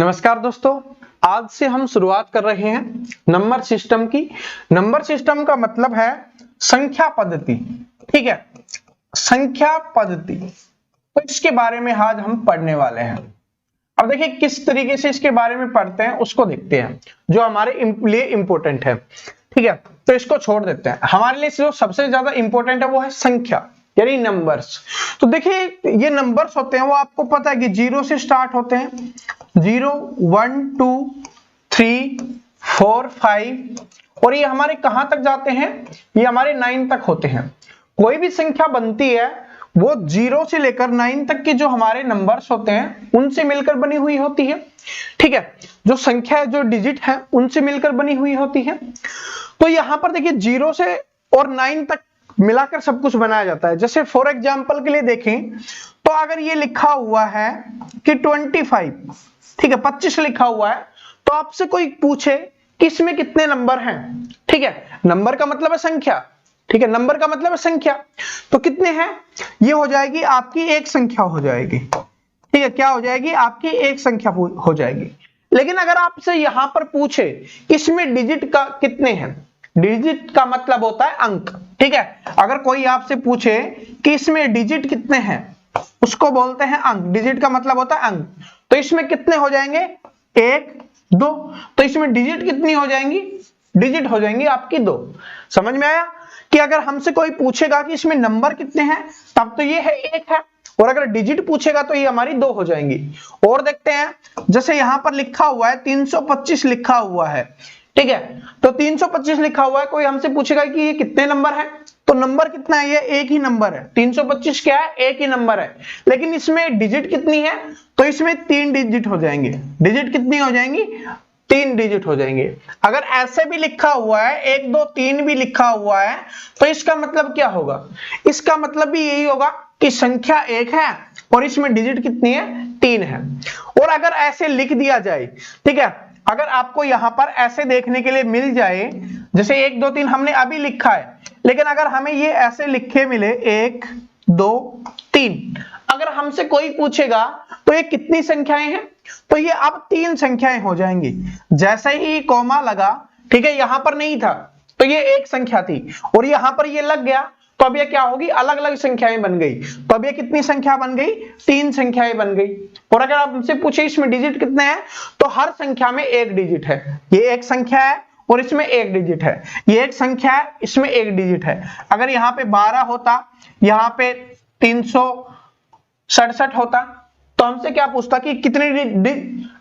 नमस्कार दोस्तों, आज से हम शुरुआत कर रहे हैं नंबर सिस्टम की। नंबर सिस्टम का मतलब है संख्या पद्धति। ठीक है, संख्या पद्धति, तो इसके बारे में आज हम पढ़ने वाले हैं। अब देखिए किस तरीके से इसके बारे में पढ़ते हैं उसको देखते हैं, जो हमारे लिए इंपॉर्टेंट है। ठीक है, तो इसको छोड़ देते हैं। हमारे लिए जो सबसे ज्यादा इंपॉर्टेंट है वो है संख्या यानी नंबर्स। तो देखिए ये नंबर्स होते हैं वो आपको पता है कि 0 से स्टार्ट होते हैं। 0 1 2 3 4 5 और ये हमारे कहां तक जाते हैं? ये हमारे 9 तक होते हैं। कोई भी संख्या बनती है वो 0 से लेकर 9 तक के जो हमारे नंबर्स होते हैं उनसे मिलकर बनी हुई होती है। ठीक है, जो संख्या है, जो डिजिट है, उनसे मिलकर बनी हुई होती है। तो यहां पर देखिए 0 से और 9 तक मिलाकर सब कुछ बनाया जाता है। जैसे फॉर एग्जांपल के लिए देखें तो अगर ये लिखा हुआ है कि 25, ठीक है, 25 लिखा हुआ है, तो आपसे कोई पूछे कि इसमें कितने नंबर हैं? ठीक है, नंबर का मतलब है संख्या। ठीक है, नंबर का मतलब है संख्या, तो कितने हैं? ये हो जाएगी आपकी एक संख्या हो जाएगी। ठीक है, क्या हो जाएगी? आपकी एक संख्या हो जाएगी। लेकिन अगर आपसे यहां पर पूछे इसमें डिजिट का कितने हैं? डिजिट का मतलब होता है अंक। ठीक है, अगर कोई आपसे पूछे कि इसमें डिजिट कितने हैं, उसको बोलते हैं अंक। डिजिट का मतलब होता है अंक। तो इसमें कितने हो जाएंगे? 1 2। तो इसमें डिजिट कितनी हो जाएंगी? डिजिट हो जाएंगी आपकी 2। समझ में आया कि अगर हमसे कोई पूछेगा कि इसमें नंबर कितने हैं, तब तो ये है 1 है, और अगर डिजिट पूछेगा तो ये हमारी 2 हो जाएंगी। और देखते हैं, जैसे यहां पर लिखा हुआ है 325 लिखा हुआ है। ठीक है, तो 325 लिखा हुआ है, कोई हमसे पूछेगा कि ये कितने नंबर है, तो नंबर कितना है? ये एक ही नंबर है। 325 क्या है? एक ही नंबर है। लेकिन इसमें डिजिट कितनी है? तो इसमें 3 डिजिट हो जाएंगे। डिजिट कितनी हो जाएंगी? 3 डिजिट हो जाएंगे। अगर ऐसे भी लिखा हुआ है 1 2 3 भी लिखा हुआ है, तो इसका मतलब क्या होगा? इसका मतलब भी यही होगा कि संख्या 1 है और इसमें डिजिट कितनी है? 3 है। और अगर ऐसे लिख दिया जाए, ठीक है, अगर आपको यहां पर ऐसे देखने के लिए मिल जाए, जैसे 1 2 3 हमने अभी लिखा है, लेकिन अगर हमें ये ऐसे लिखे मिले 1 2 3, अगर हमसे कोई पूछेगा तो ये कितनी संख्याएं हैं, तो ये अब 3 संख्याएं हो जाएंगी। जैसे ही कॉमा लगा, ठीक है, यहां पर नहीं था तो ये एक संख्या थी, और यहां पर ये लग गया तो अब ये क्या होगी? अलग अलग संख्याएं बन गई। तो अब ये कितनी संख्या बन गई? 3 संख्याएं बन गई। और अगर आप हमसे पूछे इसमें डिजिट कितने हैं, तो हर संख्या में एक डिजिट है। ये एक संख्या है और इसमें एक डिजिट है। ये एक संख्या है, इसमें एक डिजिट है। अगर यहाँ पे 12 होता, यहाँ पे 367 होता, तो हमसे क्या पूछता कि कितने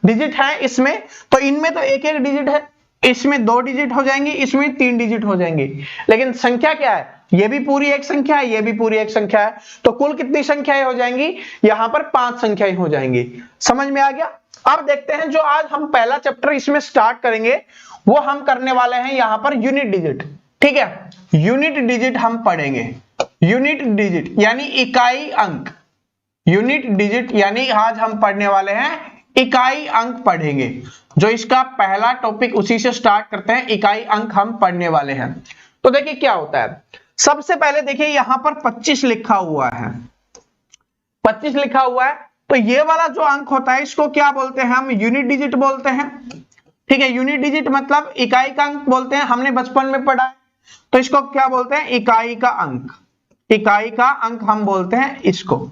डिजिट हैं इसमें? तो इनमें तो एक एक डिजिट है, इसमें 2 डिजिट हो जाएंगे, इसमें 3 डिजिट हो जाएंगे। लेकिन संख्या क्या है? ये भी पूरी एक संख्या है, ये भी पूरी एक संख्या है। तो कुल कितनी संख्याएं हो जाएंगी? यहां पर 5 संख्याएं हो जाएंगी। समझ में आ गया? अब देखते हैं, जो आज हम पहला चैप्टर इसमें स्टार्ट करेंगे वो हम करने वाले हैं यहां पर यूनिट डिजिट। ठीक है, यूनिट डिजिट हम पढ़ेंगे। यूनिट डिजिट यानी इकाई अंक। यूनिट डिजिट यानी आज हम पढ़ने वाले हैं इकाई अंक पढ़ेंगे। जो इसका पहला टॉपिक, उसी से स्टार्ट करते हैं। इकाई अंक हम पढ़ने वाले हैं। तो देखिए क्या होता है। सबसे पहले देखिए यहां पर 25 लिखा हुआ है। 25 लिखा हुआ है, तो ये वाला जो अंक होता है इसको क्या बोलते हैं? हम यूनिट डिजिट बोलते हैं। ठीक है, यूनिट डिजिट मतलब इकाई का अंक बोलते हैं। हमने बचपन में पढ़ा है, तो इसको क्या बोलते हैं? इकाई का अंक। इकाई का अंक हम बोलते हैं इसको।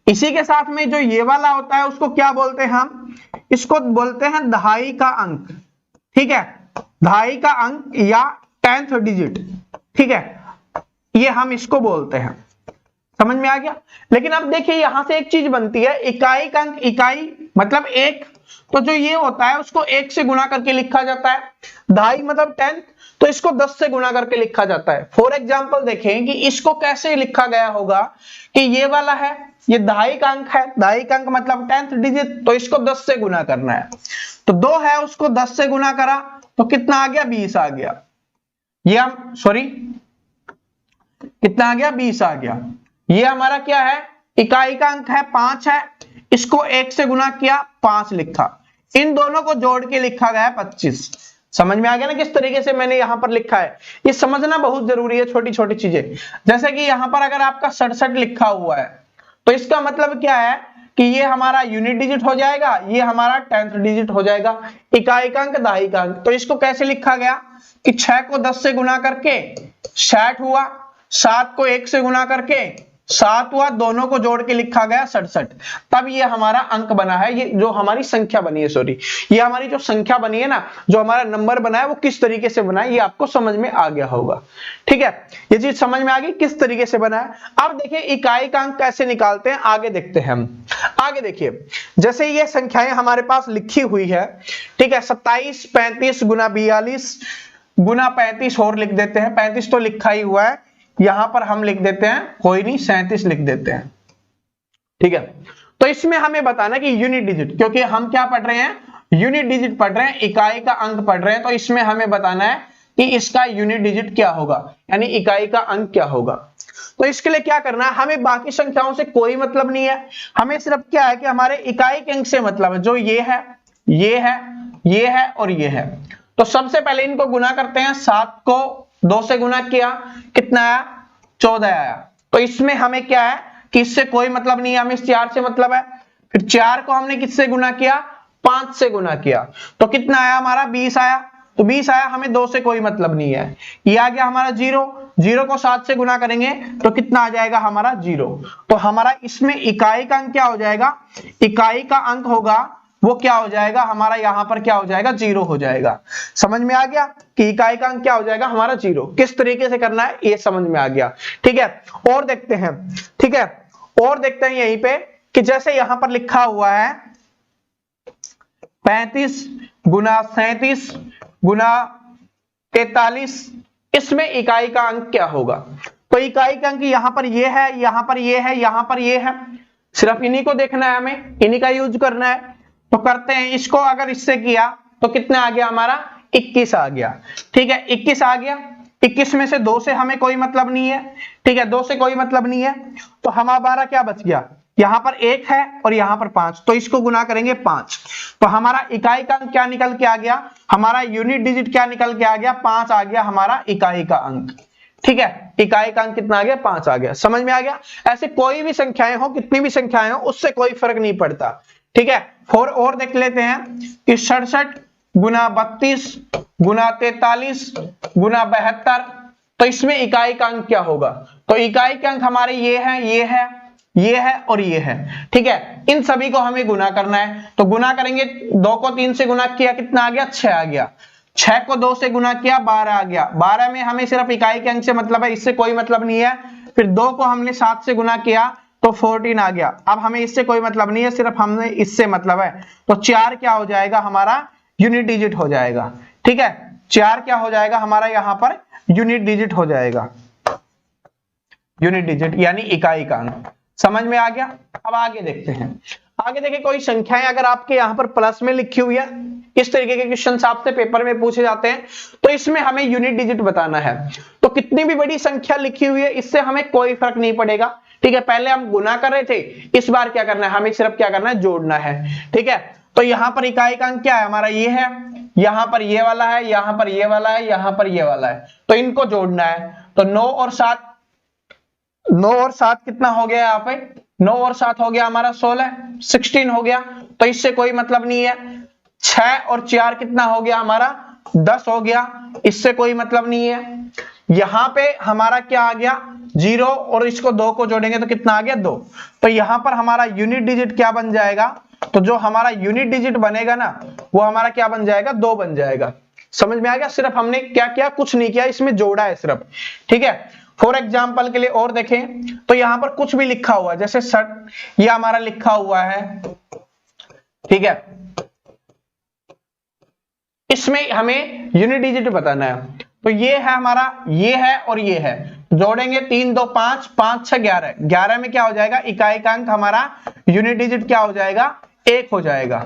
इसी के साथ में जो ये वाला होता है उसको क्या बोलते हैं? हम इसको बोलते हैं दहाई का अंक। ठीक है, दहाई का अंक या 10th डिजिट। ठीक है, ये हम इसको बोलते हैं। समझ में आ गया? लेकिन अब देखिए यहां से एक चीज बनती है, इकाई का अंक। इकाई मतलब 1, तो जो ये होता है उसको 1 से गुणा करके लिखा जाता है। दहाई मतलब 10, तो इसको 10 से गुणा करके लिखा जाता है। फॉर एग्जांपल देखें कि इसको कैसे लिखा गया होगा कि ये वाला है, ये दहाई का अंक है। दहाई का अंक मतलब 10th डिजिट, तो इसको 10 से गुणा करना है। तो 2 है, उसको 10 से गुणा करा तो कितना आ गया? 20 आ गया। ये हम कितना आ गया? 20 आ गया। ये हमारा क्या है? इकाई का अंक है, 5 है। इसको 1 से गुणा किया, 5 लिखा। इन दोनों को जोड़ के लिखा गया है 25। समझ में आ गया ना किस तरीके से मैंने यहां पर लिखा है? ये समझना बहुत जरूरी है, छोटी छोटी चीजें। जैसे कि यहां पर अगर आपका 67 लिखा हुआ है, तो इसका मतलब क्या है कि ये हमारा यूनिट डिजिट हो जाएगा, ये हमारा टेंथ डिजिट हो जाएगा, इकाई का अंक दहाई का अंक। तो इसको कैसे लिखा गया कि 6 को 10 से गुना करके 60 हुआ, 7 को 1 से गुना करके 7 हुआ, दोनों को जोड़ के लिखा गया 67। तब ये हमारा अंक बना है, ये जो हमारी संख्या बनी है, सॉरी ये हमारी जो संख्या बनी है ना, जो हमारा नंबर बना है वो किस तरीके से बना है ये आपको समझ में आ गया होगा। ठीक है, ये चीज समझ में आ गई किस तरीके से बना है। अब देखिए इकाई का अंक कैसे निकालते हैं, आगे देखते हैं हम। आगे देखिए, जैसे ये संख्याएं हमारे पास लिखी हुई है, ठीक है, 27 35 गुना 42 गुना 35 और लिख देते हैं, 35 तो लिखा ही हुआ है, यहां पर हम लिख देते हैं कोई नहीं 37 लिख देते हैं। ठीक है, तो इसमें हमें बताना कि यूनिट डिजिट, क्योंकि हम क्या पढ़ रहे हैं, यूनिट डिजिट पढ़ रहे हैं, इकाई का अंक पढ़ रहे हैं, तो इसमें हमें बताना है कि इसका यूनिट डिजिट क्या होगा, यानी इकाई का अंक क्या होगा। तो इसके लिए क्या करना है, हमें बाकी संख्याओं से कोई मतलब नहीं है, हमें सिर्फ क्या है कि हमारे इकाई के अंक से मतलब है, जो ये है, ये है, ये है और ये है। तो सबसे पहले इनको गुना करते हैं, 7 को 2 से गुना किया, कितना आया 14 आया। तो इसमें हमें क्या है कि इससे कोई मतलब नहीं है, हमें 4 से मतलब है। फिर 4 को हमने किससे गुना किया, 5 से गुना किया, तो कितना आया हमारा 20 आया। तो 20 आया, हमें 2 से कोई मतलब नहीं है। ये आ गया हमारा 0, 0 को 7 से गुना करेंगे तो कितना आ जाएगा हमारा 0। तो हमारा इसमें इकाई का अंक क्या हो जाएगा, इकाई का अंक होगा वो क्या हो जाएगा हमारा, यहां पर क्या हो जाएगा 0 हो जाएगा। समझ में आ गया कि इकाई का अंक क्या हो जाएगा हमारा 0। किस तरीके से करना है ये समझ में आ गया। ठीक है, और देखते हैं, ठीक है, और देखते हैं यहीं पे कि जैसे यहां पर लिखा हुआ है 35 गुना 37 गुना 43, इसमें इकाई का अंक क्या होगा। तो इकाई का अंक यहां पर ये है, यहां पर ये है, यहां पर ये है, सिर्फ इन्हीं को देखना है, हमें इन्हीं का यूज करना है। तो करते हैं, इसको अगर इससे किया तो कितना आ गया हमारा 21 आ गया। ठीक है, 21 आ गया, 21 में से 2 से हमें कोई मतलब नहीं है। ठीक है, 2 से कोई मतलब नहीं है, तो हमारा क्या बच गया, यहां पर 1 है और यहां पर 5, तो इसको गुना करेंगे 5। तो हमारा इकाई का अंक क्या निकल के आ गया, हमारा यूनिट डिजिट क्या निकल के आ गया, 5 आ गया हमारा इकाई का अंक। ठीक है, इकाई का अंक कितना आ गया, 5 आ गया। समझ में आ गया। ऐसे कोई भी संख्याएं हो, कितनी भी संख्याएं हो, उससे कोई फर्क नहीं पड़ता। ठीक है, और देख लेते हैं कि 67 गुना 32 गुना 43 गुना 72, तो इसमें इकाई का अंक क्या होगा। तो इकाई के अंक हमारे ये है, ये है, ये है और ये है। ठीक है, इन सभी को हमें गुना करना है, तो गुना करेंगे, 2 को 3 से गुना किया, कितना आ गया 6 आ गया, 6 को 2 से गुना किया 12 आ गया, 12 में हमें सिर्फ इकाई के अंक से मतलब है, इससे कोई मतलब नहीं है। फिर 2 को हमने 7 से गुना किया तो 14 आ गया, अब हमें इससे कोई मतलब नहीं है, सिर्फ हमने इससे मतलब है। तो 4 क्या हो जाएगा हमारा यूनिट डिजिट हो जाएगा। ठीक है, 4 क्या हो जाएगा हमारा यहां पर यूनिट डिजिट हो जाएगा, यूनिट डिजिट यानी इकाई का अंक। समझ में आ गया। अब आगे देखते हैं, आगे देखिए कोई संख्याएं अगर आपके यहां पर प्लस में लिखी हुई है, इस तरीके के क्वेश्चन आपसे पेपर में पूछे जाते हैं, तो इसमें हमें यूनिट डिजिट बताना है। तो कितनी भी बड़ी संख्या लिखी हुई है इससे हमें कोई फर्क नहीं पड़ेगा। ठीक है, पहले हम गुना कर रहे थे, इस बार क्या करना है, हमें सिर्फ क्या करना है, जोड़ना है। ठीक है, तो यहां पर इकाई का अंक क्या है हमारा, ये है, यहां पर ये वाला है, यहां पर ये वाला है, यहां पर ये वाला है, तो इनको जोड़ना है। तो 9 और 7, 9 और 7 कितना हो गया यहाँ पे, 9 और 7 हो गया हमारा 16, 16 हो गया, तो इससे कोई मतलब नहीं है। 6 और 4 कितना हो गया हमारा 10 हो गया, इससे कोई मतलब नहीं है। यहां पे हमारा क्या आ गया 0 और इसको 2 को जोड़ेंगे तो कितना आ गया 2। तो यहां पर हमारा यूनिट डिजिट क्या बन जाएगा, तो जो हमारा यूनिट डिजिट बनेगा ना वो हमारा क्या बन जाएगा, 2 बन जाएगा। समझ में आ गया। सिर्फ हमने क्या किया, कुछ नहीं किया, इसमें जोड़ा है सिर्फ। ठीक है, फॉर एग्जाम्पल के लिए और देखें तो यहां पर कुछ भी लिखा हुआ है, जैसे 60 ये हमारा लिखा हुआ है। ठीक है, इसमें हमें यूनिट डिजिट बताना है। तो ये है हमारा, ये है और ये है, जोड़ेंगे 3 2 5 5 6 11, 11 में क्या हो जाएगा, इकाई का अंक हमारा यूनिट डिजिट क्या हो जाएगा, 1 हो जाएगा।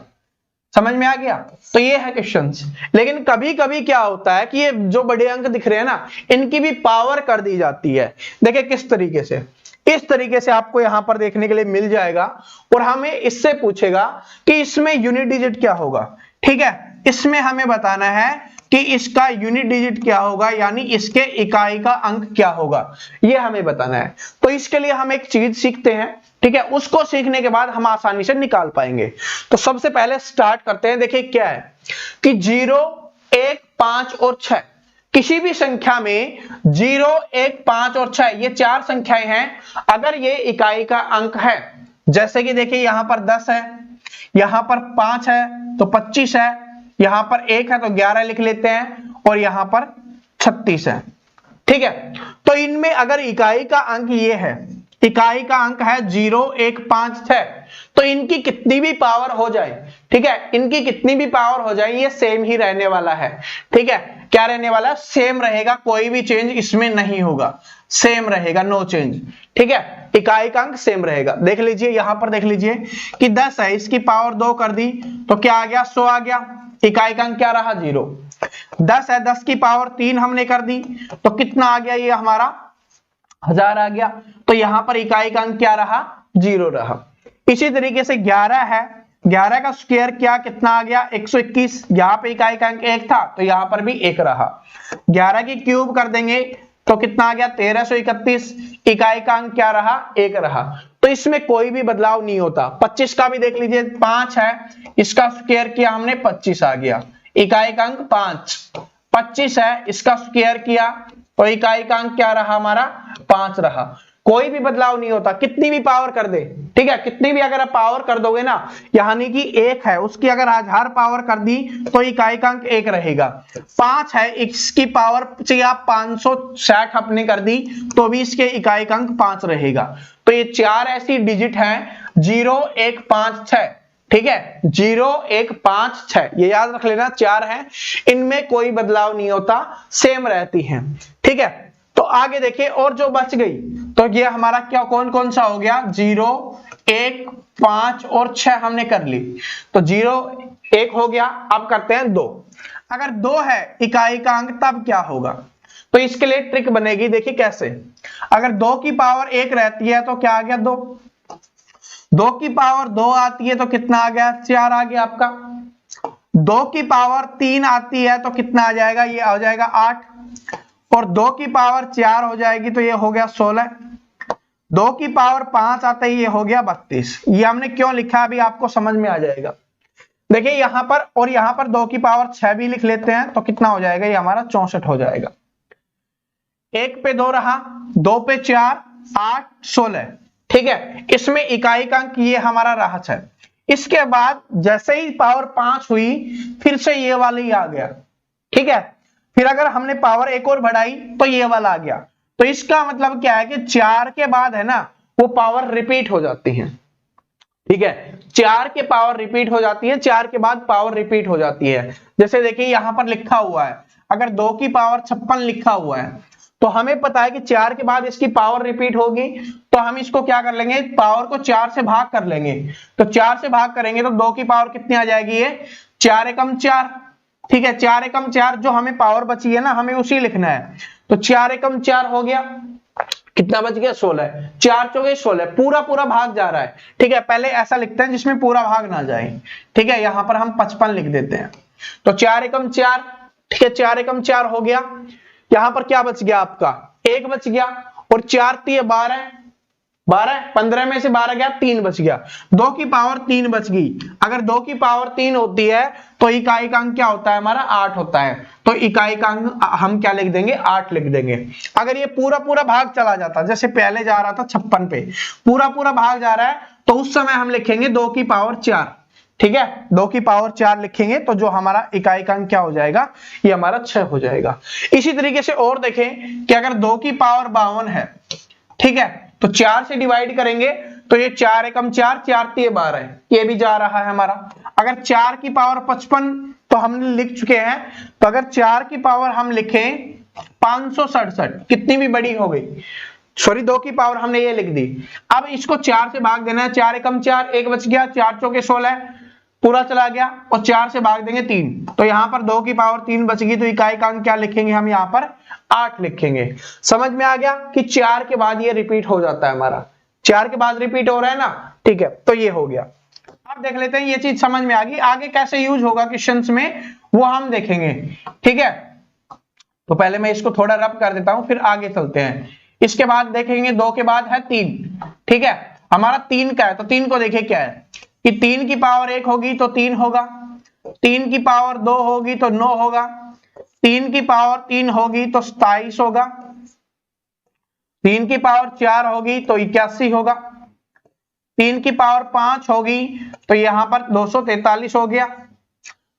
समझ में आ गया। तो ये है क्वेश्चंस। लेकिन कभी कभी क्या होता है कि ये जो बड़े अंक दिख रहे हैं ना, इनकी भी पावर कर दी जाती है। देखिए किस तरीके से, इस तरीके से आपको यहां पर देखने के लिए मिल जाएगा, और हमें इससे पूछेगा कि इसमें यूनिट डिजिट क्या होगा। ठीक है, इसमें हमें बताना है कि इसका यूनिट डिजिट क्या होगा, यानी इसके इकाई का अंक क्या होगा, ये हमें बताना है। तो इसके लिए हम एक चीज सीखते हैं ठीक है, उसको सीखने के बाद हम आसानी से निकाल पाएंगे। तो सबसे पहले स्टार्ट करते हैं। देखिए क्या है कि 0, 1, 5 और 6, किसी भी संख्या में 0, 1, 5 और 6 ये 4 संख्याएं हैं। अगर ये इकाई का अंक है, जैसे कि देखिए यहां पर 10 है, यहां पर 5 है तो 25 है, यहां पर 1 है तो 11 लिख लेते हैं, और यहां पर 36 है। ठीक है, तो इनमें अगर इकाई का अंक ये है, इकाई का अंक है 0, 1, 5, 6, तो इनकी कितनी भी पावर हो जाए, ठीक है, इनकी कितनी भी पावर हो जाए ये सेम ही रहने वाला है। ठीक है, क्या रहने वाला है? सेम रहेगा, कोई भी चेंज इसमें नहीं होगा, सेम रहेगा, नो चेंज। ठीक है, इकाई का अंक सेम रहेगा। देख लीजिए यहां पर, देख लीजिए कि 10 है, इसकी पावर 2 कर दी तो क्या आ गया? 100 आ गया। इकाई का अंक क्या रहा? 0। 10 है, 10 की पावर 3 हमने कर दी तो कितना आ गया? ये हमारा 1000 आ गया। तो यहां पर इकाई का अंक क्या रहा? 0 रहा। इसी तरीके से 11 है, 11 का स्क्वायर क्या कितना आ गया? 121। यहां पे इकाई का अंक 1 था तो यहां पर भी 1 रहा। 11 की क्यूब कर देंगे तो कितना आ गया? 1331। इकाई का अंक क्या रहा? 1 रहा। तो इसमें कोई भी बदलाव नहीं होता। 25 का भी देख लीजिए, 5 है, इसका स्क्वायर किया हमने, 25 आ गया। इकाई का अंक 5। 25 है, इसका स्क्वायर किया तो इकाई का अंक क्या रहा? हमारा 5 रहा। कोई भी बदलाव नहीं होता, कितनी भी पावर कर दे। ठीक है, कितनी भी अगर आप पावर कर दोगे ना, यानी कि 1 है, उसकी अगर 1000 पावर कर दी तो इकाई का अंक 1 रहेगा। 5 है, इसकी पावर चाहिए आप 560 अपने कर दी तो भी इसके इकाई का अंक 5 रहेगा। तो ये 4 ऐसी डिजिट हैं 0, 1, 5, 6। ठीक है, 0, 1, 5, 6 ये याद रख लेना, 4 है, इनमें कोई बदलाव नहीं होता, सेम रहती हैं। ठीक है, तो आगे देखिए और जो बच गई तो ये हमारा क्या कौन कौन सा हो गया? 0, 1, 5 और 6 हमने कर ली। तो 0, 1 हो गया। अब करते हैं 2। अगर 2 है इकाई का अंक तब क्या होगा? तो इसके लिए ट्रिक बनेगी, देखिए कैसे। अगर 2 की पावर 1 रहती है तो क्या आ गया? 2। 2 की पावर 2 आती है तो कितना आ गया? 4 आ गया आपका। 2 की पावर 3 आती है तो कितना आ जाएगा? ये आ जाएगा 8। और 2 की पावर 4 हो जाएगी तो ये हो गया 16। 2 की पावर 5 आते ही ये हो गया 32। ये हमने क्यों लिखा अभी आपको समझ में आ जाएगा। देखिए यहां पर और यहां पर 2 की पावर 6 भी लिख लेते हैं तो कितना हो जाएगा? ये हमारा 64 हो जाएगा। 1 पे 2 रहा, 2 पे 4, 8, 16। ठीक है, इसमें इकाई का अंक ये हमारा रहा 6। इसके बाद जैसे ही पावर 5 हुई फिर से ये वाला ही आ गया। ठीक है, फिर अगर हमने पावर एक और बढ़ाई तो ये वाला आ गया। तो इसका मतलब क्या है कि 4 के बाद है ना वो पावर रिपीट हो जाती है। ठीक है, 4 के पावर रिपीट हो जाती है, 4 के बाद पावर रिपीट हो जाती है। जैसे देखिए यहां पर लिखा हुआ है, अगर 2 की पावर 56 लिखा हुआ है तो हमें पता है कि 4 के बाद इसकी पावर रिपीट होगी, तो हम इसको क्या कर लेंगे? पावर को 4 से भाग कर लेंगे। तो 4 से भाग करेंगे तो 2 की पावर कितनी आ जाएगी? ये 4 एकम 4। ठीक है, 4 एकम 4 जो हमें पावर बची है ना, हमें उसी लिखना है। तो 4 एकम 4 हो गया, कितना बच गया? 16। 4 चौके 16, पूरा पूरा भाग जा रहा है। ठीक है, पहले ऐसा लिखते हैं जिसमें पूरा भाग ना जाए। ठीक है, यहां पर हम 55 लिख देते हैं। तो 4 एकम 4, ठीक है, 4 एकम 4 हो गया। यहां पर क्या बच गया आपका? 1 बच गया, और 4 3 12, 12, 15 में से 12 गया, 3 बच गया। 2 की पावर 3 बच गई। अगर 2 की पावर 3 होती है तो इकाई का अंक क्या होता है? हमारा 8 होता है। तो इकाई का अंक हम क्या लिख देंगे? 8 लिख देंगे। अगर ये पूरा पूरा भाग चला जाता, जैसे पहले जा रहा था 56 पे, पूरा पूरा भाग जा रहा है, तो उस समय हम लिखेंगे 2 की पावर 4। ठीक है, 2 की पावर 4 लिखेंगे तो जो हमारा इकाई का अंक क्या हो जाएगा? ये हमारा 6 हो जाएगा। इसी तरीके से और देखें कि अगर 2 की पावर 52 है, ठीक है, तो 4 से डिवाइड करेंगे तो ये 4 एकम 4, 4 3 12, ये भी जा रहा है हमारा। अगर 4 की पावर 55 तो हमने लिख चुके हैं, तो अगर 4 की पावर हम लिखें 567, कितनी भी बड़ी हो गई, सॉरी 2 की पावर हमने ये लिख दी। अब इसको 4 से भाग देना है, 4 एकम 4, 1 बच गया, 4 चौके 16, पूरा चला गया, और 4 से भाग देंगे 3, तो यहां पर 2 की पावर 3 बच गई। तो इकाई का अंक क्या लिखेंगे हम? यहां पर 8 लिखेंगे। समझ में आ गया कि 4 के बाद ये रिपीट हो जाता है हमारा, 4 के बाद रिपीट हो रहा है ना। ठीक है, तो ये हो गया। अब देख लेते हैं, ये चीज समझ में आ गई, आगे कैसे यूज होगा क्वेश्चंस में वो हम देखेंगे। ठीक है, तो पहले मैं इसको थोड़ा रब कर देता हूं, फिर आगे चलते हैं। इसके बाद देखेंगे 2 के बाद है 3। ठीक है, हमारा 3 का है, तो 3 को देखिए क्या है कि 3 की पावर 1 होगी तो 3 होगा, 3 की पावर 2 होगी तो 9 होगा, 3 की पावर 3 होगी तो 27 होगा, 3 की पावर 4 होगी तो 81 होगा, 3 की पावर 5 होगी तो यहां पर 243 हो गया।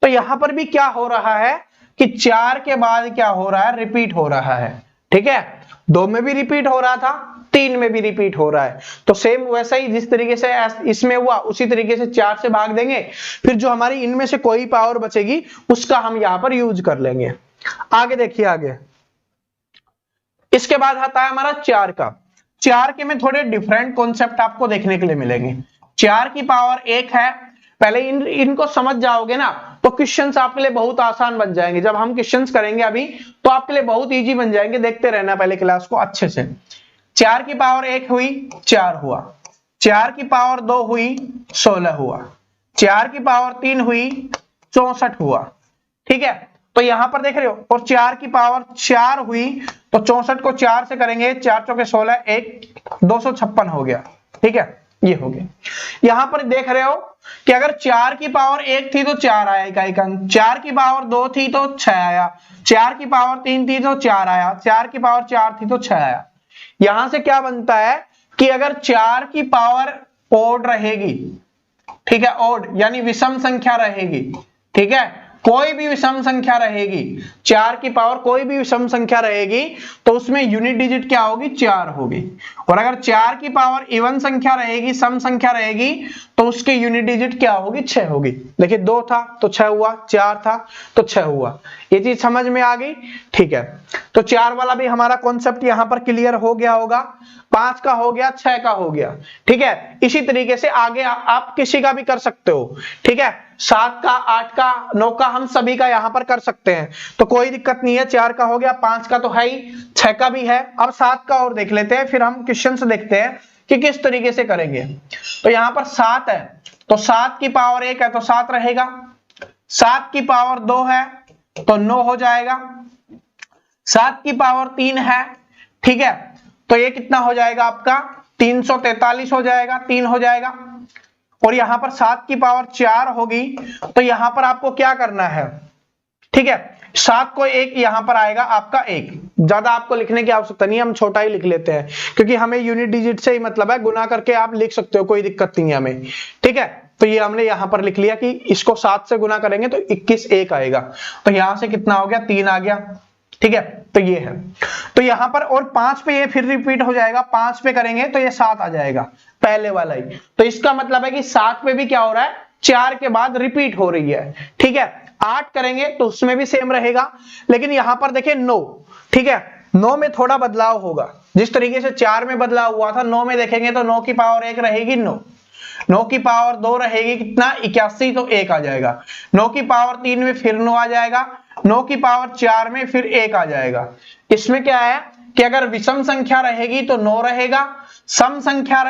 तो यहां पर भी क्या हो रहा है कि 4 के बाद क्या हो रहा है, रिपीट हो रहा है। ठीक है, 2 में भी रिपीट हो रहा था, 3 में भी रिपीट हो रहा है। तो सेम वैसा ही जिस तरीके से इसमें हुआ उसी तरीके से 4 से भाग देंगे, फिर जो हमारी इनमें से कोई पावर बचेगी उसका हम यहां पर यूज कर लेंगे। आगे देखिए, आगे इसके बाद आता है हमारा 4 का। 4 के में थोड़े डिफरेंट कॉन्सेप्ट आपको देखने के लिए मिलेंगे। 4 की पावर 1 है, पहले इनको समझ जाओगे ना तो क्वेश्चंस आपके लिए बहुत आसान बन जाएंगे। जब हम क्वेश्चंस करेंगे अभी तो आपके लिए बहुत इजी बन जाएंगे, देखते रहना पहले क्लास को अच्छे से। 4 की पावर 1 हुई 4 हुआ, 4 की पावर 2 हुई 16 हुआ, 4 की पावर 3 हुई 64 हुआ। ठीक है, तो यहां पर देख रहे हो, और 4 की पावर 4 हुई तो 64 को 4 से करेंगे, 4 चौके 16, 256 हो गया। ठीक है, ये हो गया। यहां पर देख रहे हो कि अगर 4 की पावर 1 थी तो 4 आया एक आइकन, 4 की पावर 2 थी तो 6 आया, 4 की पावर 3 थी तो 4 आया, 4 की पावर 4 थी तो 6 आया। यहां से क्या बनता है कि अगर 4 की पावर ओड रहेगी, ठीक है, ओड यानी विषम संख्या रहेगी, ठीक है, कोई भी विषम संख्या रहेगी, 4 की पावर कोई भी विषम संख्या रहेगी तो उसमें यूनिट डिजिट क्या होगी, 4 होगी। और अगर 4 की पावर इवन संख्या रहेगी, सम संख्या रहेगी, तो उसकी यूनिट डिजिट क्या होगी, 6 होगी। देखिए 2 था तो 6 हुआ, 4 था तो 6 हुआ। ये चीज समझ में आ गई? ठीक है, तो 4 वाला भी हमारा कॉन्सेप्ट यहां पर क्लियर हो गया होगा। 5 का हो गया, 6 का हो गया। ठीक है, इसी तरीके से आगे आप किसी का भी कर सकते हो। ठीक है, 7 का, 8 का, 9 का, हम सभी का यहां पर कर सकते हैं, तो कोई दिक्कत नहीं है। 4 का हो गया, 5 का तो है ही, 6 का भी है। अब 7 का और देख लेते हैं, फिर हम क्वेश्चन से देखते हैं कि किस तरीके से करेंगे। तो यहां पर 7 है तो 7 की पावर 1 है तो 7 रहेगा, 7 की पावर 2 है तो 9 हो जाएगा, 7 की पावर 3 है, ठीक है, तो ये कितना हो जाएगा आपका, 343 हो जाएगा, 3 हो जाएगा। और यहां पर 7 की पावर 4 होगी तो यहां पर आपको क्या करना है, ठीक है, 7 को 1 यहां पर आएगा आपका 1, ज्यादा आपको लिखने की आवश्यकता नहीं, हम छोटा ही लिख लेते हैं क्योंकि हमें यूनिट डिजिट से ही मतलब है, गुना करके आप लिख सकते हो, कोई दिक्कत नहीं है हमें। ठीक है, तो ये हमने यहां पर लिख लिया कि इसको 7 से गुना करेंगे तो 21 1 आएगा, तो यहां से कितना हो गया, 3 आ गया। ठीक है, तो ये है, तो यहां पर और 5 पे ये फिर रिपीट हो जाएगा, 5 पे करेंगे तो ये 7 आ जाएगा, पहले वाला ही। तो इसका मतलब है कि 7 पे भी क्या हो रहा है, 4 के बाद रिपीट हो रही है। ठीक है, 8 करेंगे तो उसमें भी सेम रहेगा, लेकिन यहां पर देखिए 9, ठीक है, 9 में थोड़ा बदलाव होगा, जिस तरीके से 4 में बदलाव हुआ था, 9 में देखेंगे तो 9 की पावर 1 रहेगी 9, 9 की पावर 2 रहेगी कितना, 81, तो 1 आ जाएगा, 9 की पावर 3 में फिर 9 आ जाएगा, 9 की पावर 4 में फिर 1 आ जाएगा। इसमें क्या है कि अगर विषम संख्या रहेगी तो 9 रहेगा, सम संख्या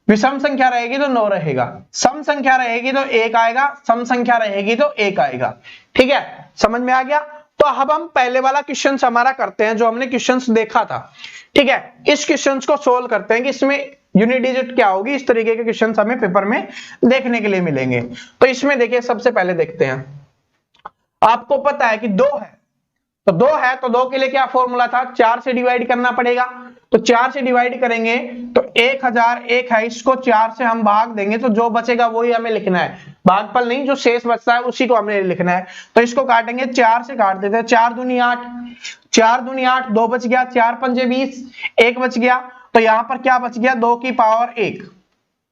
विषम संख्या रहेगी तो 9 रहेगा, सम संख्या रहेगी तो 1 आएगा, सम संख्या रहेगी तो 1 आएगा। ठीक है, समझ में आ गया? तो अब हम पहले वाला क्वेश्चन हमारा करते हैं जो हमने क्वेश्चन देखा था। ठीक है, इस क्वेश्चन को सोल्व करते हैं कि इसमें यूनिट डिजिट क्या होगी। इस तरीके के क्वेश्चन हमें पेपर में देखने के लिए मिलेंगे। तो इसमें देखिए, सबसे पहले देखते हैं, आपको पता है कि 2 है तो 2 है तो 2 के लिए क्या फॉर्मूला था, 4 से डिवाइड करना पड़ेगा। तो 4 से डिवाइड करेंगे तो 1001 है, इसको 4 से हम भाग देंगे तो जो बचेगा वही हमें लिखना है, भागफल नहीं, जो शेष बचता है उसी को हमने लिखना है। तो इसको काटेंगे, 4 से काट देते हैं, 4 दूनी 8, 4 दूनी 8, 2 बच गया, 4 पंजे 20, 1 बच गया, तो यहां पर क्या बच गया, 2 की पावर 1।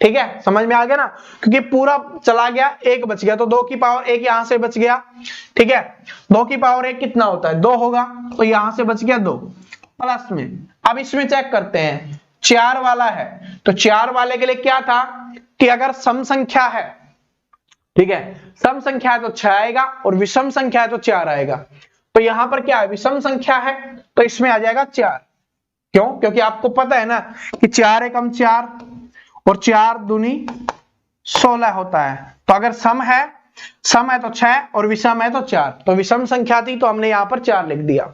ठीक है, समझ में आ गया ना, क्योंकि पूरा चला गया, 1 बच गया, तो 2 की पावर 1 यहां से बच गया। ठीक है, 2 की पावर 1 कितना होता है, 2 होगा, तो यहां से बच गया 2 प्लस में। अब इसमें चेक करते हैं, 4 वाला है तो 4 वाले के लिए क्या था कि अगर सम संख्या है, ठीक है, सम संख्या है तो 6 आएगा और विषम संख्या है तो 4 आएगा। तो यहां पर क्या है, विषम संख्या है तो इसमें आ जाएगा 4। क्यों? क्योंकि आपको पता है ना कि 4 एकम 4 और 4 दूनी 16 होता है। तो अगर सम है तो 6 और विषम है तो 4, तो विषम संख्या थी तो हमने यहां पर 4 लिख दिया।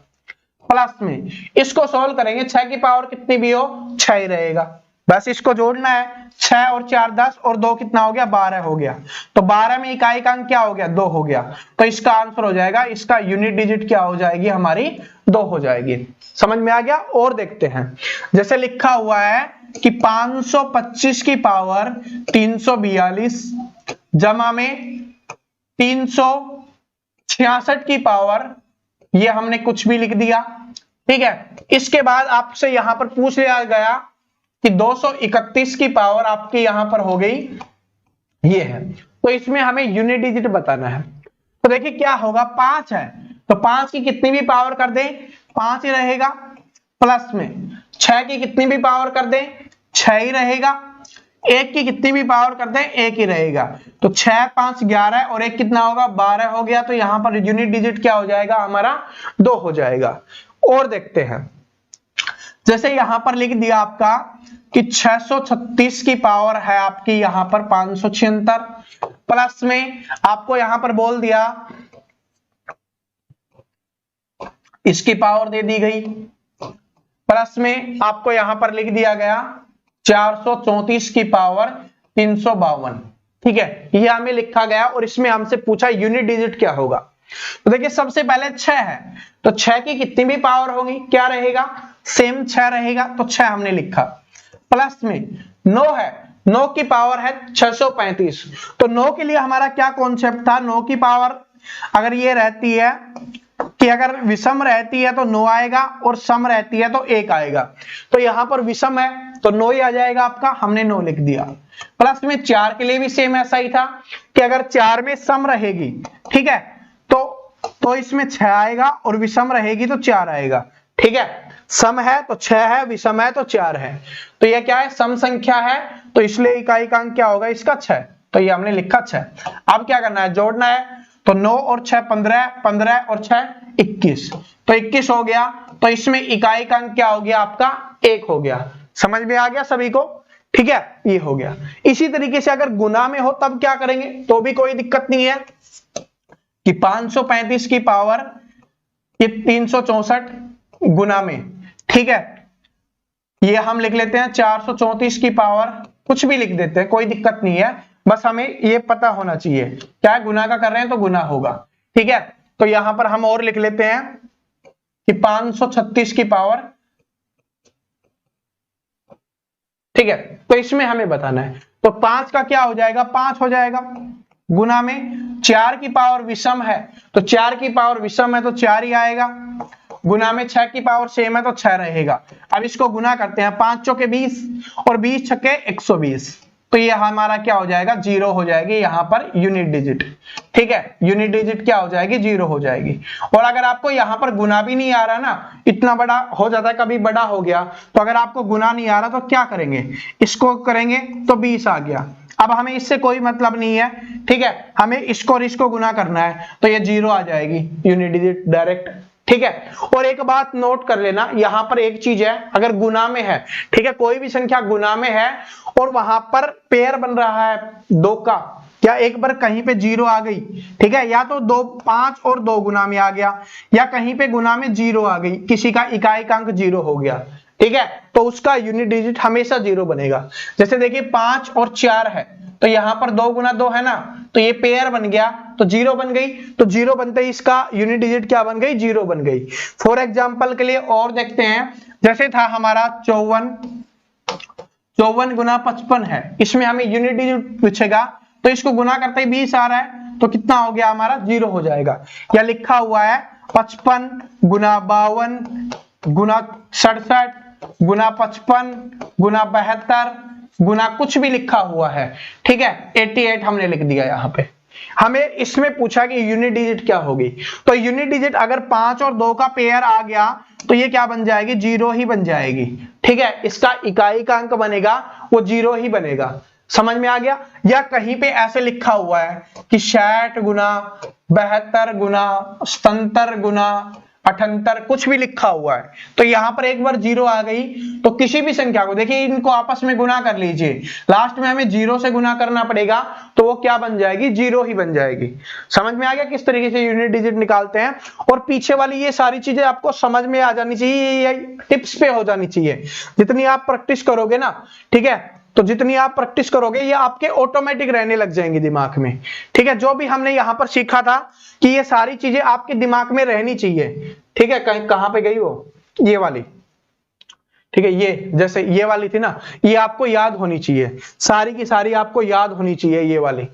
प्लस में इसको सोल्व करेंगे, 6 की पावर कितनी भी हो 6 ही रहेगा। बस इसको जोड़ना है। 6 और 4 10 और 2 कितना हो गया 12 हो गया। तो 12 में इकाई का अंक क्या हो गया 2 हो गया। तो इसका आंसर हो जाएगा, इसका यूनिट डिजिट क्या हो जाएगी हमारी 2 हो जाएगी। समझ में आ गया। और देखते हैं, जैसे लिखा हुआ है कि 525 की पावर 342 जमा में 366 की पावर, ये हमने कुछ भी लिख दिया। ठीक है, इसके बाद आपसे यहां पर पूछ लिया गया कि 231 की पावर आपकी यहां पर हो गई ये है, तो इसमें हमें यूनिट डिजिट बताना है। तो देखिए क्या होगा, 5 है तो 5 की कितनी भी पावर कर दें 5 ही रहेगा, प्लस में 6 की कितनी भी पावर कर दें 6 ही रहेगा, 1 की कितनी भी पावर कर दें 1 ही रहेगा। तो 6 5 11 और 1 कितना होगा 12 हो गया। तो यहां पर यूनिट डिजिट क्या हो जाएगा हमारा 2 हो जाएगा। और देखते हैं, जैसे यहां पर लिख दिया आपका कि 636 की पावर है आपकी यहां पर 576, प्लस में आपको यहां पर बोल दिया इसकी पावर दे दी गई, प्लस में आपको यहां पर लिख दिया गया 434 की पावर 352। ठीक है, ये हमें लिखा गया और इसमें हमसे पूछा यूनिट डिजिट क्या होगा। तो देखिए सबसे पहले 6 है तो 6 की कितनी भी पावर होगी क्या रहेगा सेम 6 रहेगा, तो 6 हमने लिखा। प्लस में 9 है, 9 की पावर है 635। तो 9 के लिए हमारा क्या कॉन्सेप्ट था, 9 की पावर अगर ये रहती है कि अगर विषम रहती है तो 9 आएगा और सम रहती है तो 1 आएगा। तो यहां पर विषम है तो 9 ही आ जाएगा आपका, हमने 9 लिख दिया। प्लस में 4 के लिए भी सेम ऐसा ही था कि अगर 4 में सम रहेगी, ठीक है, तो इसमें 6 आएगा और विषम रहेगी तो 4 आएगा। ठीक है, सम है तो 6 है, विषम है तो 4 है। तो यह क्या है सम संख्या है, तो इसलिए इकाई का अंक क्या होगा इसका 6। तो ये हमने लिखा 6। अब क्या करना है जोड़ना है, तो 9 और 6 15, 15 और 6 21, तो 21 हो गया। तो इसमें इकाई का अंक क्या हो गया आपका 1 हो गया। समझ में आ गया सभी को। ठीक है, ये हो गया। इसी तरीके से अगर गुना में हो तब क्या करेंगे, तो भी कोई दिक्कत नहीं है कि 535 की पावर 364 गुना में, ठीक है, ये हम लिख लेते हैं 434 की पावर, कुछ भी लिख देते हैं कोई दिक्कत नहीं है, बस हमें ये पता होना चाहिए क्या गुना का कर रहे हैं तो गुना होगा। ठीक है, तो यहां पर हम और लिख लेते हैं कि 536 की पावर, ठीक है, तो इसमें हमें बताना है। तो 5 का क्या हो जाएगा 5 हो जाएगा, गुना में 4 की पावर विषम है तो 4 की पावर विषम है तो 4 ही आएगा, गुना में 6 की पावर सेम है तो 6 रहेगा। अब इसको गुना करते हैं, 5 चौके 20 और 20 छक्के 120, तो ये हमारा क्या हो जाएगा 0 हो जाएगी यहां पर यूनिट डिजिट। ठीक है, यूनिट डिजिट क्या हो जाएगी 0 हो जाएगी। और अगर आपको यहां पर गुना भी नहीं आ रहा ना, इतना बड़ा हो जाता है कभी बड़ा हो गया, तो अगर आपको गुना नहीं आ रहा तो क्या करेंगे, इसको करेंगे तो 20 आ गया। अब हमें इससे कोई मतलब नहीं है, ठीक है, हमें इसको और इसको गुना करना है तो ये 0 आ जाएगी यूनिट डिजिट डायरेक्ट। ठीक है, और एक बात नोट कर लेना, यहां पर एक चीज है, अगर गुना में है, ठीक है, कोई भी संख्या गुना में है और वहां पर पेयर बन रहा है 2 का, या एक बार कहीं पे 0 आ गई, ठीक है, या तो 2 5 और 2 गुना में आ गया, या कहीं पे गुना में 0 आ गई, किसी का इकाई का अंक 0 हो गया, ठीक है, तो उसका यूनिट डिजिट हमेशा 0 बनेगा। जैसे देखिए 5 और 4 है तो यहां पर 2 गुना 2 है ना, तो ये पेयर बन गया तो 0 बन गई, तो 0 बनते ही इसका यूनिट डिजिट क्या बन गई 0 बन गई। फॉर एग्जांपल के लिए और देखते हैं, जैसे था हमारा 54 गुना 55 है, इसमें हमें यूनिट डिजिट पूछेगा तो इसको गुना करते ही 20 आ रहा है तो कितना हो गया हमारा 0 हो जाएगा। या लिखा हुआ है 55 गुना 52 गुना 67 गुना 55 गुना 72 गुना कुछ भी लिखा हुआ है, ठीक है, 88 हमने लिख दिया। यहाँ पे हमें इसमें पूछा कि यूनिट डिजिट क्या होगी, तो यूनिट डिजिट अगर 5 और 2 का पेयर आ गया तो ये क्या बन जाएगी 0 ही बन जाएगी। ठीक है, इसका इकाई का अंक बनेगा वो 0 ही बनेगा। समझ में आ गया। या कहीं पे ऐसे लिखा हुआ है कि 60 गुना 72 गुना 77 गुना 78 कुछ भी लिखा हुआ है, तो यहां पर एक बार 0 आ गई तो किसी भी संख्या को देखिए इनको आपस में गुना कर लीजिए, लास्ट में हमें 0 से गुना करना पड़ेगा तो वो क्या बन जाएगी, 0 ही बन जाएगी। समझ में आ गया किस तरीके से यूनिट डिजिट निकालते हैं। और पीछे वाली ये सारी चीजें आपको समझ में आ जानी चाहिए, ये टिप्स पे हो जानी चाहिए। जितनी आप प्रैक्टिस करोगे ना, ठीक है, तो जितनी आप प्रैक्टिस करोगे ये आपके ऑटोमेटिक रहने लग जाएंगी दिमाग में। ठीक है, जो भी हमने यहाँ पर सीखा था कि ये सारी चीजें आपके दिमाग में रहनी चाहिए। ठीक है, कहां पे गई वो, ये वाली, ठीक है, ये जैसे ये वाली थी ना, ये आपको याद होनी चाहिए, सारी की सारी आपको याद होनी चाहिए ये वाली।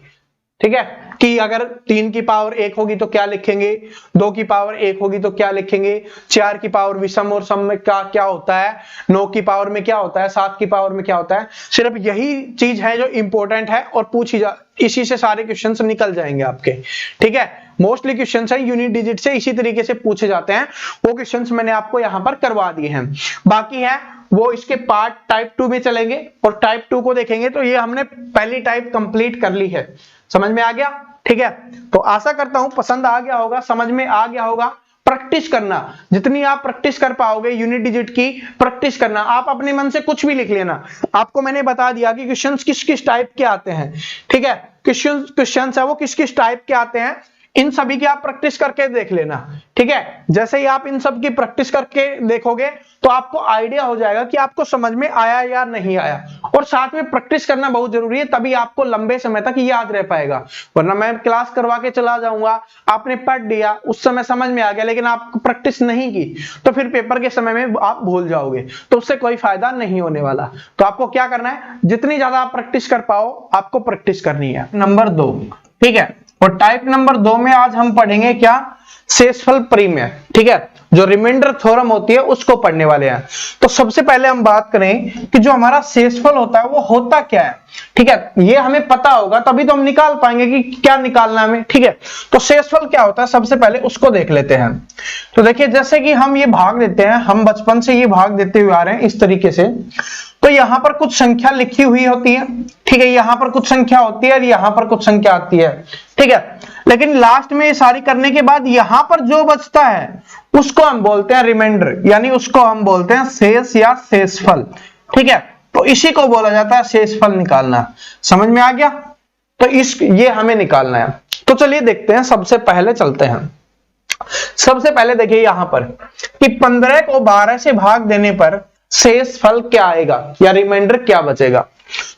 ठीक है, कि अगर 3 की पावर 1 होगी तो क्या लिखेंगे, 2 की पावर 1 होगी तो क्या लिखेंगे, 4 की पावर विषम और सम में क्या होता है, 9 की पावर में क्या होता है, 7 की पावर में क्या होता है। सिर्फ यही चीज है जो इंपॉर्टेंट है और पूछी इसी से सारे क्वेश्चंस निकल जाएंगे आपके। ठीक है, मोस्टली क्वेश्चंस है यूनिट डिजिट से इसी तरीके से पूछे जाते हैं, वो क्वेश्चंस मैंने आपको यहाँ पर करवा दिए हैं। बाकी है वो इसके पार्ट टाइप 2 में चलेंगे और टाइप 2 को देखेंगे। तो ये हमने पहली टाइप कंप्लीट कर ली है, समझ में आ गया। ठीक है, तो आशा करता हूं पसंद आ गया होगा, समझ में आ गया होगा। प्रैक्टिस करना, जितनी आप प्रैक्टिस कर पाओगे यूनिट डिजिट की प्रैक्टिस करना। आप अपने मन से कुछ भी लिख लेना, आपको मैंने बता दिया कि क्वेश्चंस किस किस टाइप के आते हैं। ठीक है, क्वेश्चंस है वो किस किस टाइप के आते हैं, इन सभी की आप प्रैक्टिस करके देख लेना। ठीक है, जैसे ही आप इन सब की प्रैक्टिस करके देखोगे तो आपको आइडिया हो जाएगा कि आपको समझ में आया या नहीं आया। और साथ में प्रैक्टिस करना बहुत जरूरी है, तभी आपको लंबे समय तक याद रह पाएगा। वरना मैं क्लास करवा के चला जाऊंगा, आपने पढ़ लिया, उस समय समझ में आ गया, लेकिन आप प्रैक्टिस नहीं की तो फिर पेपर के समय में आप भूल जाओगे, तो उससे कोई फायदा नहीं होने वाला। तो आपको क्या करना है, जितनी ज्यादा आप प्रैक्टिस कर पाओ आपको प्रैक्टिस करनी है। नंबर 2, ठीक है, और टाइप नंबर 2 में आज हम पढ़ेंगे क्या, शेषफल परिमेय। ठीक है, जो रिमाइंडर थ्योरम होती है उसको पढ़ने वाले हैं। तो सबसे पहले हम बात करें कि जो हमारा शेषफल होता है वो होता क्या है। ठीक है, ये हमें पता होगा तभी तो हम निकाल पाएंगे कि क्या निकालना है हमें। ठीक है, तो शेषफल क्या होता है सबसे पहले उसको देख लेते हैं। तो देखिए, जैसे कि हम ये भाग देते हैं, हम बचपन से ये भाग देते हुए आ रहे हैं इस तरीके से। तो यहां पर कुछ संख्या लिखी हुई होती है, ठीक है, यहां पर कुछ संख्या होती है और यहां पर कुछ संख्या आती है। ठीक है, लेकिन लास्ट में ये सारी करने के बाद यहां पर जो बचता है उसको हम बोलते हैं रिमाइंडर, यानी उसको हम बोलते हैं शेष या शेषफल। ठीक है, तो इसी को बोला जाता है शेषफल निकालना। समझ में आ गया, तो ये हमें निकालना है। तो चलिए देखते हैं, सबसे पहले चलते हैं। सबसे पहले देखिए यहां पर कि 15 को 12 से भाग देने पर शेषफल क्या आएगा या रिमाइंडर क्या बचेगा।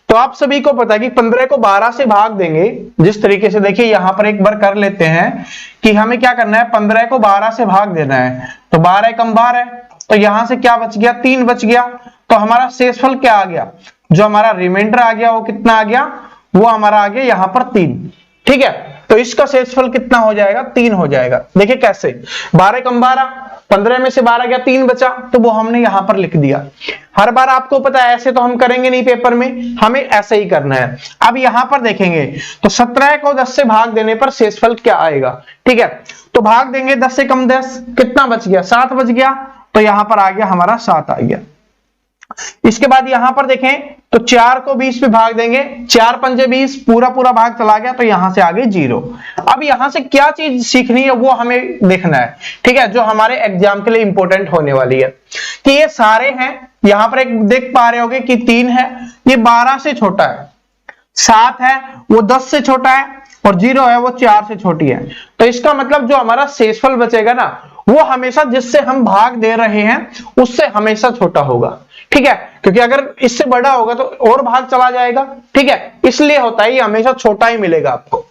तो आप सभी को पता है कि 15 को 12 से भाग देंगे, जिस तरीके से देखिए यहां पर एक बार कर लेते हैं कि हमें क्या करना है, 15 को 12 से भाग देना है। तो 12 कम 12, तो यहां से क्या बच गया, 3 बच गया। तो हमारा शेषफल क्या आ गया, जो हमारा रिमाइंडर आ गया वो कितना आ गया, वो हमारा आ गया यहां पर 3। ठीक है, तो इसका शेषफल कितना हो जाएगा, 3 हो जाएगा। देखिए कैसे, 12 कम 12, 15 में से 12 गया, 3 बचा, तो वो हमने यहां पर लिख दिया। हर बार आपको पता है ऐसे तो हम करेंगे नहीं पेपर में, हमें ऐसे ही करना है। अब यहां पर देखेंगे तो 17 को 10 से भाग देने पर शेषफल क्या आएगा। ठीक है, तो भाग देंगे 10 से कम 10, कितना बच गया, 7 बच गया। तो यहां पर आ गया हमारा 7 आ गया। इसके बाद यहां पर देखें तो 4 को 20 पे भाग देंगे, 4 पंजे 20, पूरा पूरा भाग चला गया, तो यहां से आ गई 0। अब यहां से क्या चीज सीखनी है वो हमें देखना है। ठीक है, जो हमारे एग्जाम के लिए इंपॉर्टेंट होने वाली है कि ये सारे हैं। यहां पर एक देख पा रहे होगे कि 3 है, ये 12 से छोटा है, 7 है वो 10 से छोटा है, और 0 है वो 4 से छोटी है। तो इसका मतलब जो हमारा शेषफल बचेगा ना, वो हमेशा जिससे हम भाग दे रहे हैं उससे हमेशा छोटा होगा। ठीक है, क्योंकि अगर इससे बड़ा होगा तो और भाग चला जाएगा। ठीक है, इसलिए होता है ये हमेशा छोटा ही मिलेगा आपको।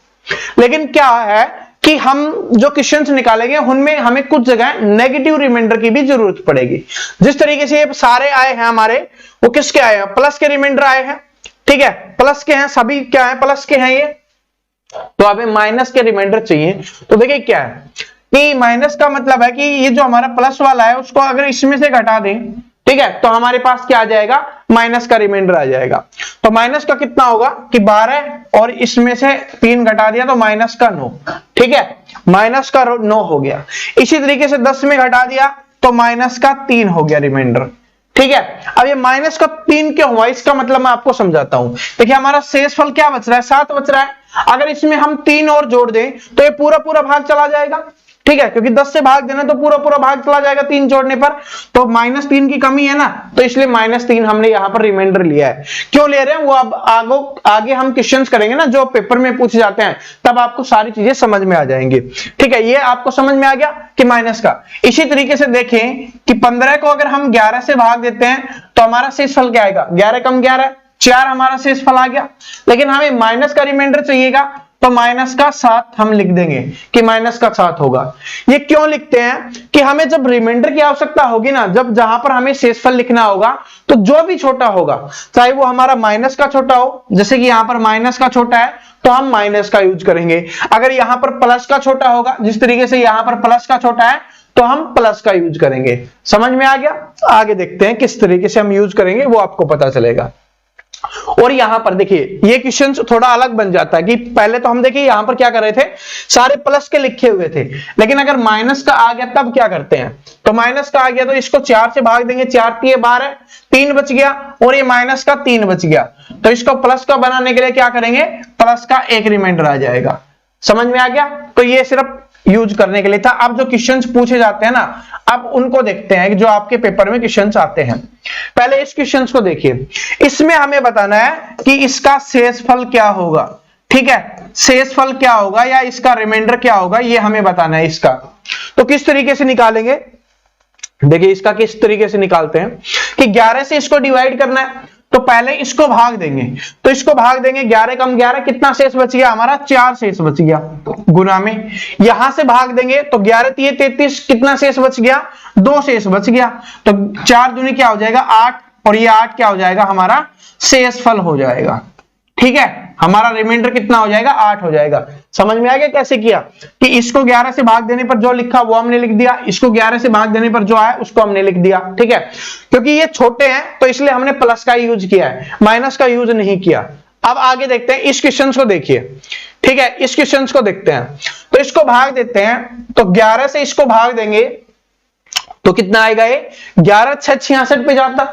लेकिन क्या है कि हम जो क्वेश्चंस निकालेंगे उनमें हमें कुछ जगह नेगेटिव रिमाइंडर की भी जरूरत पड़ेगी। जिस तरीके से ये सारे आए हैं हमारे, वो किसके आए हैं, प्लस के रिमाइंडर आए हैं। ठीक है, प्लस के हैं सभी, क्या है, प्लस के हैं ये। तो हमें माइनस के रिमाइंडर चाहिए। तो देखिए क्या है कि माइनस का मतलब है कि ये जो हमारा प्लस वाला है उसको अगर इसमें से घटा दें, ठीक है, तो हमारे पास क्या आ जाएगा, माइनस का रिमाइंडर आ जाएगा। तो माइनस का कितना होगा कि 12 और इसमें से 3 घटा दिया तो माइनस का 9। ठीक है, माइनस का 9 हो गया। इसी तरीके से 10 में घटा दिया तो माइनस का 3 हो गया रिमाइंडर। ठीक है, अब ये माइनस का 3 क्यों हुआ, इसका मतलब मैं आपको समझाता हूं। देखिए हमारा शेषफल क्या बच रहा है, 7 बच रहा है। अगर इसमें हम 3 और जोड़ दें तो ये पूरा पूरा भाग चला जाएगा। ठीक है, क्योंकि 10 से भाग देना तो पूरा पूरा भाग चला जाएगा 3 जोड़ने पर, तो -3 की कमी है ना, तो इसलिए -3 हमने यहां पर रिमाइंडर लिया है। क्यों ले रहे हैं वो अब आगे हम क्वेश्चंस करेंगे ना जो पेपर में पूछे जाते हैं, तब आपको सारी चीजें समझ में आ जाएंगी। ठीक है, ये आपको समझ में आ गया कि माइनस का। इसी तरीके से देखें कि 15 को अगर हम 11 से भाग देते हैं तो हमारा शेषफल क्या आएगा, 11 कम 11 4 हमारा शेषफल आ गया। लेकिन हमें माइनस का रिमाइंडर चाहिएगा तो माइनस का 7 हम लिख देंगे कि माइनस का 7 होगा। ये क्यों लिखते हैं कि हमें जब रिमाइंडर की आवश्यकता होगी ना, जब जहां पर हमें शेषफल लिखना होगा, तो जो भी छोटा होगा, चाहे वो हमारा माइनस का छोटा हो, जैसे कि यहां पर माइनस का छोटा है तो हम माइनस का यूज करेंगे। अगर यहां पर प्लस का छोटा होगा, जिस तरीके से यहां पर प्लस का छोटा है, तो हम प्लस का यूज करेंगे। समझ में आ गया? आगे देखते हैं किस तरीके से हम यूज करेंगे, वो आपको पता चलेगा। और यहां पर देखिए ये क्वेश्चन थोड़ा अलग बन जाता है कि पहले तो हम देखिए यहां पर क्या कर रहे थे, सारे प्लस के लिखे हुए थे, लेकिन अगर माइनस का आ गया तब क्या करते हैं, तो माइनस का आ गया तो इसको 4 से भाग देंगे, 4 × 12 3 बच गया, और ये माइनस का 3 बच गया, तो इसको प्लस का बनाने के लिए क्या करेंगे, प्लस का एक रिमाइंडर आ जाएगा। समझ में आ गया? तो ये सिर्फ यूज करने के लिए था। अब जो क्वेश्चंस पूछे जाते हैं ना, अब उनको देखते हैं जो आपके पेपर में क्वेश्चंस आते हैं। पहले इस क्वेश्चंस को देखिए, इसमें हमें बताना है कि इसका शेषफल क्या होगा। ठीक है, शेषफल क्या होगा या इसका रिमाइंडर क्या होगा, ये हमें बताना है इसका। तो किस तरीके से निकालेंगे, देखिए इसका किस तरीके से निकालते हैं कि 11 से इसको डिवाइड करना है, तो पहले इसको भाग देंगे, तो इसको भाग देंगे, 11 कम 11 कितना शेष बच गया हमारा, 4 शेष बच गया, गुना में यहां से भाग देंगे तो 11 × 3 = 33 कितना शेष बच गया, 2 शेष बच गया, तो 4 दूनी क्या हो जाएगा 8, और ये 8 क्या हो जाएगा हमारा शेषफल हो जाएगा। ठीक है, हमारा रिमाइंडर कितना हो जाएगा, 8 हो जाएगा। समझ में आ गया कैसे किया कि इसको 11 से भाग देने पर जो लिखा वो हमने लिख दिया, इसको 11 से भाग देने पर जो आया उसको हमने लिख दिया। ठीक है, क्योंकि ये छोटे हैं तो इसलिए हमने प्लस का यूज किया है, माइनस का यूज नहीं किया। अब आगे देखते हैं इस क्वेश्चन को देखिए। ठीक है, इस क्वेश्चन को देखते हैं, तो इसको भाग देते हैं, तो 11 से इसको भाग देंगे तो कितना आएगा, ये 11 × 6 = 66 पे जाता।